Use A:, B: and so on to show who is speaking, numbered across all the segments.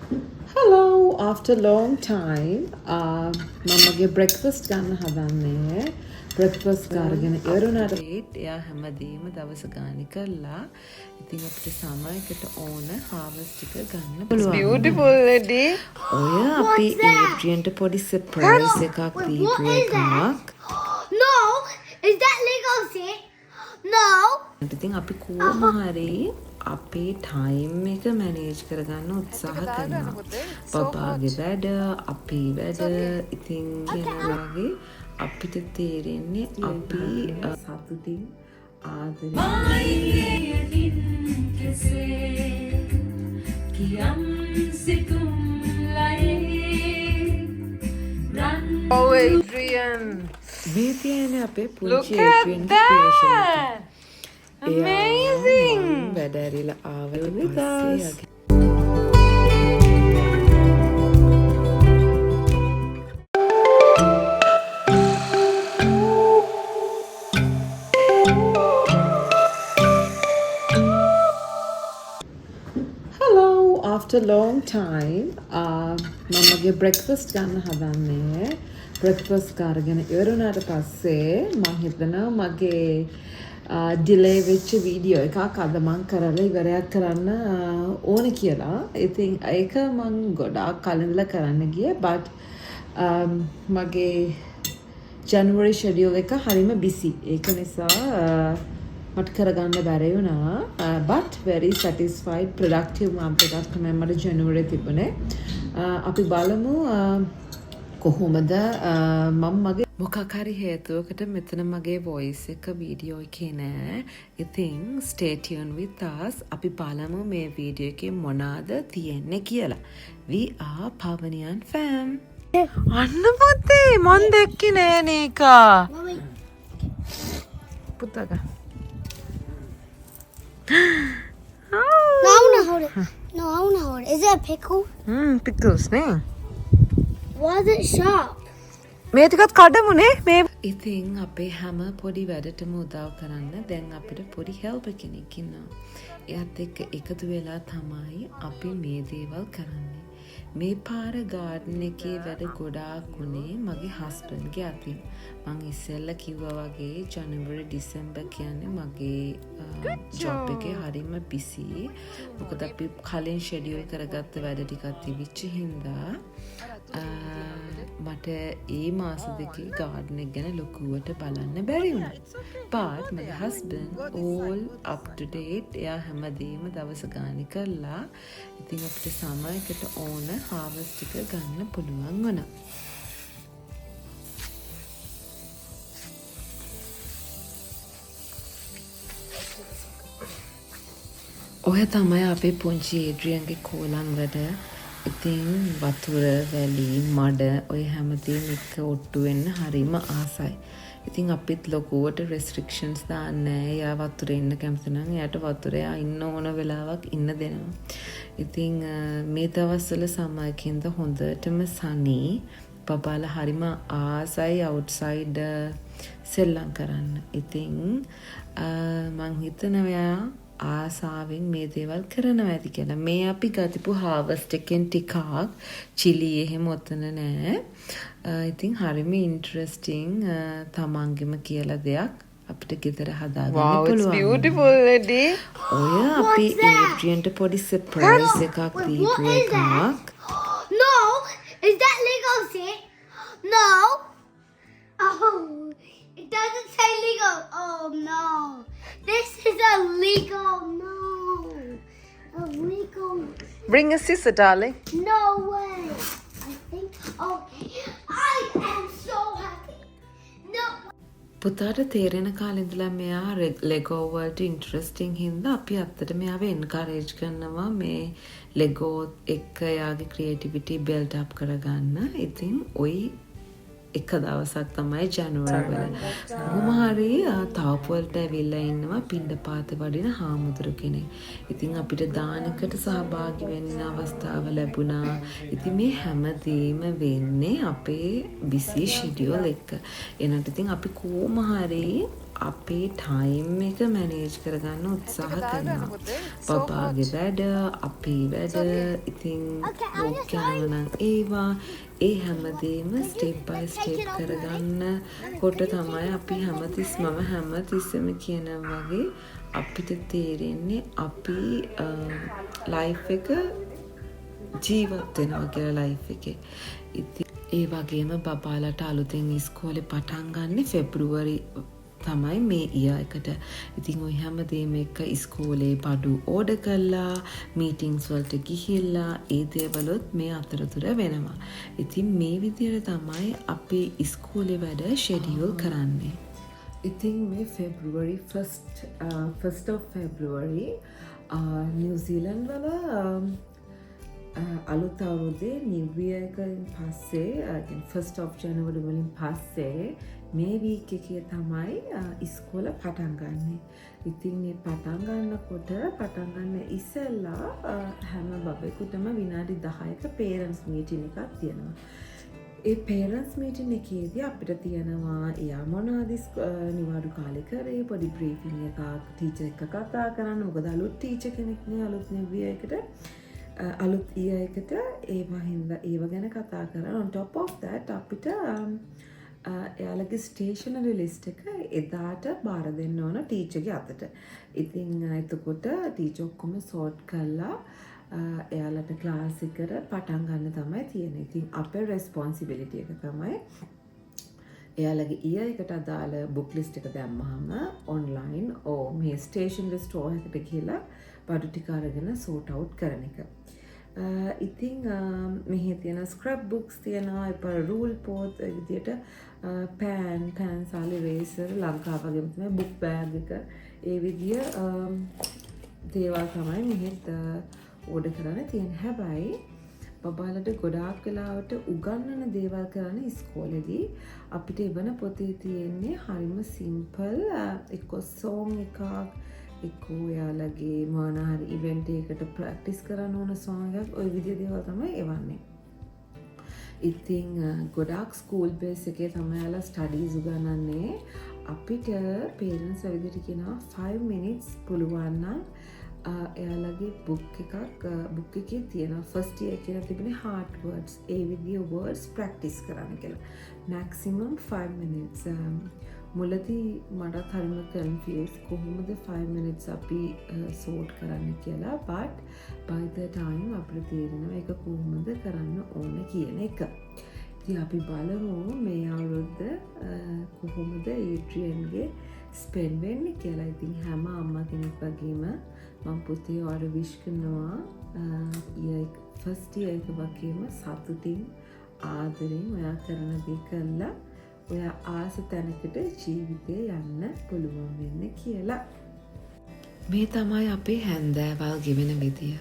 A: Hello, after long time මමගේ breakfast ගන්න හදන්නේ. breakfast ගාගෙන ඉවරුණාට එයා හැමදේම දවස ගානේ කරලා ඉතින් අපිට සමයකට ඕන harvest එක ගන්න පුළුවන්.
B: It's beautiful, lady.
A: ඔය අපි ඒඩ්‍රියන්ට පොඩි surprise එකක් දීපු එකක්.
C: No! Is that Lego set? No!
A: ඉතින් අපි කොහොම හරි අපේ ටයිම් එක මැනේජ් කරගන්න උත්සාහ කරනවා. පපාගේ වැඩ, අපේ වැඩ ඉතින් වගේ අපිට තේරෙන්නේ අපි සතුටින්
B: Oh, Adrian.
A: මේ තියෙන්නේ අපේ
B: Look
A: පුංචි
B: at
A: ඒඩ්‍රියන් ක්‍රියේෂන් එක.
B: that. Amazing.
A: වැඩ ඇරිලා ආවට පස්සේ Hello, after long time මමගේ breakfast ගන්න හදන්නේ. breakfast කාරගෙන ඉවරුණාට පස්සේ මම හිතනවා මගේ ඩිලේ වෙච්ච වීඩියෝ එකක් අද මම කරලා ඉවරයක් කරන්න ඕනේ කියලා. ඉතින් ඒක මම ගොඩාක් කලින්ලා කරන්න ගියේ but මගේ ජනවාරි schedule එක හරිම busy. ඒක නිසා මට කරගන්න බැරි වුණා. but very satisfied productive month එකක් තමයි මට ජනවාරි තිබුණේ. අපි බලමු කොහොමද මම මගේ මොකක් හරි හේතුවකට මෙතන මගේ voice එක වීඩියෝ එකේ නෑ. ඉතින් stay tuned with us. අපි බලමු මේ වීඩියෝ එකේ මොනවාද තියෙන්නේ කියලා. We are Pavanian fam.
B: අන්න පුතේ මන් දැක්කේ නෑ නේක.
C: Mommy,
A: පුතක.
C: no, I wanna hold it. No, I wanna hold it. Is it a pickle?
B: pickles නේ.
C: Why is it sharp?
B: මේ ටිකත් කඩමුනේ මේ
A: ඉතින් අපේ හැම පොඩි වැඩටම උදව් කරන්න දැන් අපිට පොඩි helper කෙනෙක් ඉන්නවා. එයාත් එක්ක එකතු වෙලා තමයි අපි මේ දේවල් කරන්නේ. මේ පාර garden එකේ වැඩ ගොඩාක් උනේ මගේ husbandගේ අතින්. මං ඉස්සෙල්ලා කිව්වා වගේ ජනවාරි ඩිසෙම්බර් කියන්නේ මගේ job එකේ හරිම busy. මොකද අපි කලින් schedule කරගත්ත වැඩ ටිකක් තිබිච්ච හින්දා මට ඒ මාස දෙකේ garden එක ගැන ලොකුවට බලන්න බැරි වුණා. but my husband all up to date එයා හැමදේම දවස ගානේ කරලා ඉතින් අපිට සමයකට ඕන harvest එක ගන්න පුළුවන් වුණා. ඔය තමයි අපේ පුංචි ඒඩ්‍රියන්ගේ කෝලම් වැඩ. ඉතින් වතුර වැලි මඩ ඔය හැමදේම එක්ක ඔට්ටු වෙන්න හරිම ආසයි. ඉතින් අපිත් ලොකුවට restrictions දාන්නේ නැහැ. එයා වතුරේ ඉන්න කැමති නම් එයාට වතුරේ ඉන්න ඕන වෙලාවක් ඉන්න දෙනවා. ඉතින් මේ දවස්වල සමයකින්ද හොඳටම සනි බබාලා හරිම ආසයි outside සෙල්ලම් කරන්න. ඉතින් මං හිතනවා ආසාවෙන් මේ දේවල් කරනවා ඇති කියලා. මේ අපි ගතිපු harvest එකෙන් ටිකක් chili එහෙම ඔතන නෑ. ඉතින් හරිම interesting තමන්ගෙම කියලා දෙයක් අපිට ගෙදර හදාගන්න
B: Wow, it's
A: පුළුවන්.
B: beautiful, lady.
A: ඔය අපි ඒඩ්‍රියන්ට පොඩි surprise එකක් දීපු එකක්.
C: No! Is that Lego set? No! Oh, it doesn't say Lego. Oh no. This is a Lego. No. A Lego.
B: Bring a scissor, darling.
C: No way. I think. Oh, I am so happy. No.
A: පුතාට තේරෙන කාලේ ඉඳලා මෙයා Lego වලට interesting හින්දා අපි අත්තට මෙයාව encourage කරනවා මේ ලෙගෝ එක්ක යාගේ ක්‍රියේටිවිටි බිල්ඩ් අප් කරගන්න. ඉතින් ওই එක දවසක් තමයි ජනවාරි වල. කොහොම හරි තාප්පුවලට ඇවිල්ලා ඉන්නවා පින්ඩපාත වඩින හාමුදුරු කෙනෙක්. ඉතින් අපිට දානකට සහභාගී වෙන්න අවස්ථාව ලැබුණා. ඉතින් මේ හැමදේම වෙන්නේ අපේ busy schedule එක. එනට ඉතින් අපි කොහොම හරි අපේ ටයිම් එක මැනේජ් කරගන්න උත්සාහ කරනවා. බබාගේ වැඩ, අපේ වැඩ, ඉතින් වොක් යනවා නම් ඒවා ඒ හැමදේම ස්ටෙප් බයි ස්ටෙප් කරගන්න කොට තමයි අපි හැමතිස්සෙම කියනවා වගේ අපිට තේරෙන්නේ අපි ලයිෆ් එක ජීවත් වෙනවා කියලා ලයිෆ් එකේ. ඉතින් ඒ වගේම බබාලට අලුතෙන් ඉස්කෝලේ පටන් ගන්න ෆෙබ්‍රුවරි තමයි මේ ඉයර් එකට. ඉතින් ඔය හැමදේම එක ඉස්කෝලේ බඩු ඕඩර් කරලා මීටින්ග්ස් වලට ගිහිල්ලා ඒ දේවලුත් මේ අතරතුර වෙනවා. ඉතින් මේ විදිහට තමයි අපි ඉස්කෝලේ වැඩ ෂෙඩියුල් කරන්නේ. ඉතින් මේ February 1st of February New Zealand වල අලුත් අවුරුද්දේ නිව් ඉයර් එකෙන් පස්සේ 1st of January වලින් පස්සේ මේ වීක් එකේ තමයි ඉස්කෝල පටන් ගන්නෙ. ඉතින් මේ පටන් ගන්න ඉස්සෙල්ලා හැම බබෙකුටම විනාඩි 10ක පේරන්ට්ස් මීටින් එකක් තියෙනවා. ඒ පේරන්ට්ස් මීටින් එකේදී අපිට තියෙනවා එයා මොනවද නිවාඩු කාලේ කරේ පොඩි බ්‍රීෆින් එකක් ටීචර් එක්ක කතා කරන්න. මොකද අලුත් ටීචර් කෙනෙක් නේ අලුත් නිව් ඉයර් එකට අලුත් ඉයර් එකට ඒව ගැන කතා කරන්න. on top of that අපිට එයාලගේ ස්ටේෂනරි ලිස්ට් එක එදාට බාර දෙන්න ඕන ටීචර්ගේ අතට. ඉතින් එතකොට ටීචර් ඔක්කොම සෝට් කරලා එයාලට ක්ලාස් එකට පටන් ගන්න තමයි තියෙන්නේ. ඉතින් අපේ රෙස්පොන්සිබිලිටි එක තමයි එයාලගේ ඉයර් එකට අදාළ බුක් ලිස්ට් එක දැම්මහම ඔන්ලයින් මේ ස්ටේෂනරි ස්ටෝර් එකට ගිහලා බඩු ටික අරගෙන සෝට් අවුට් කරන එක. ඉතින් මෙහි තියෙන ස්ක්‍රබ් බුක්ස් තියෙනවා, එපා රූල් පොත් විදියට පෑන්සල් ඉරේසර් ලංකාව වගේම තමයි බුක් බෑග් එක ඒ විදිය දේවල් තමයි මෙහෙත් ඕඩර් කරන්න තියෙන්නේ. හැබැයි බබාලට ගොඩාක් වෙලාවට උගන්වන දේවල් කරන්න ඉස්කෝලේදී අපිට එවන පොතේ තියෙන්නේ හරිම සිම්පල් එක්ක සෝං එකක් එක්කෝ යාලගේ මොන හරි ඉවෙන්ට් එකකට ප්‍රැක්ටිස් කරන්න ඕන සෝං එකක් ඔය විදිය දේවල් තමයි එවන්නේ. ඉතින් ගොඩාක් ස්කූල් බේස් එකේ තමයි යාලා ස්ටඩීස් උගන්වන්නේ. අපිට පේරන්ට්ස් විදිහට කියනවා 5 minutes පුළුවන් නම් එයාලගේ බුක් එකේ තියෙන ෆස්ට් ඉයර් කියලා තිබුණේ හાર્ට් වර්ඩ්ස් ඒ විදිය වර්ඩ්ස් ප්‍රැක්ටිස් කරන්න කියලා. Maximum 5 minutes. මුලදී මටත් හරිම කන්ෆියුස් කොහොමද 5 minutes අපි සෝට් කරන්න කියලා. but by the time අපිට තේරෙනවා ඒක කොහොමද කරන්න ඕන කියන එක. ඉතින් අපි බලමු මේ අවුරුද්ද කොහොමද ඒඩ්‍රියන්ගේ ස්පෙන්ඩ් වෙන්නේ කියලා. ඉතින් හැම අම්මා කෙනෙක් වගේම මම පුතේ ඔයාලට විශ් කරනවා ෆස්ට් ඉයර් එක වගේම සතුටින් ආදරෙන් ඔයා කරන දේ කළා ඔයා ආස තැනකට ජීවිතේ යන්න පුළුවන් වෙන්න කියලා. මේ තමයි අපේ හැන්දෑවල් ගෙවෙන විදිය.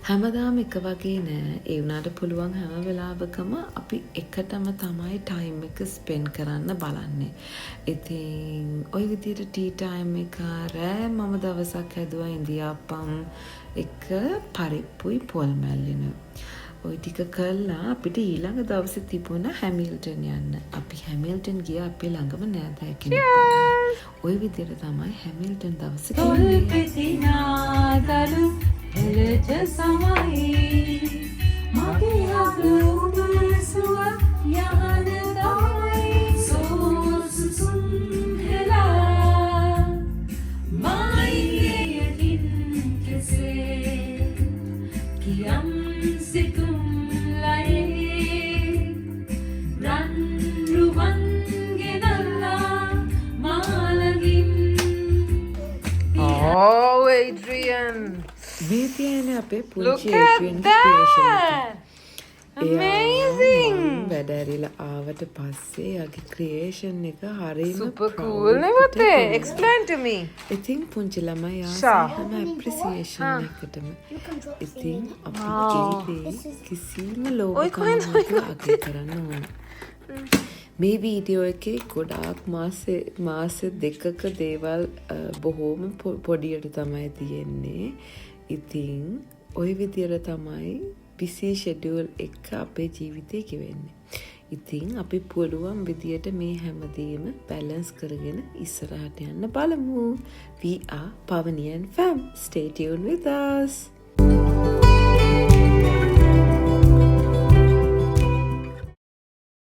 A: හැමදාම එක වගේ නෑ. ඒ වුණාට පුළුවන් හැම වෙලාවකම අපි එකටම තමයි ටයිම් එක ස්පෙන්ඩ් කරන්න බලන්නේ. ඉතින් ওই විදියට ටී ටයිම් එක රෑ මම දවසක් හැදුවා ඉන්දියාප්පම් එක පරිප්පුයි පොල් මැල්ලිනු. ඔය ටික කළා අපිට ඊළඟ දවසේ තිබුණා හැමිල්ටන් යන්න. අපි හැමිල්ටන් ගියා අපේ ළඟම නෑදෑ කෙනෙක්. ඔය විදියට තමයි හැමිල්ටන් දවසේ
B: පිසිනාදලු එලජ සමයි මගේ අගුබසුව යහන තමයි සෝසුසුම් හෙලා මයියකින් කෙසේ කියම් සිතුම් ලයේ රන් රුවන් ගෙනල්ලා මාලගින්. Oh, Adrian!
A: මේ තියෙන අපේ
B: Look
A: පුංචි
B: at
A: ඒඩ්‍රියන් ක්‍රියේෂන් එක.
B: that! Amazing!
A: වැඩ ඇරිලා ආවට පස්සේ යාගේ ක්‍රියේෂන් එක හරිම
B: Super
A: proud
B: cool, ne
A: ට
B: bote?
A: කෙනෙක්.
B: Explain to me.
A: ඉතින් පුංචි ළමයි
B: Sure.
A: හැම ඇප්‍රිසියේෂන් එකටම. ඉතින් අපි
B: Wow.
A: ජීවිතේ කිසිම
B: Oi,
A: ලෝභකමක්
B: කොහෙන්ද
A: අගය කරන්න ඕන. මේ වීඩියෝ එකේ ගොඩාක් මාස දෙකක දේවල් බොහෝම පොඩියට තමයි තියෙන්නේ. ඉතින් ওই විදියට තමයි බිසි ෂෙඩියුල් එක අපේ ජීවිතේ ගෙවෙන්නේ. ඉතින් අපි පුළුවන් විදියට මේ හැමදේම බැලන්ස් කරගෙන ඉස්සරහට යන්න බලමු. We are Pavani and Fam. Stay tuned with us.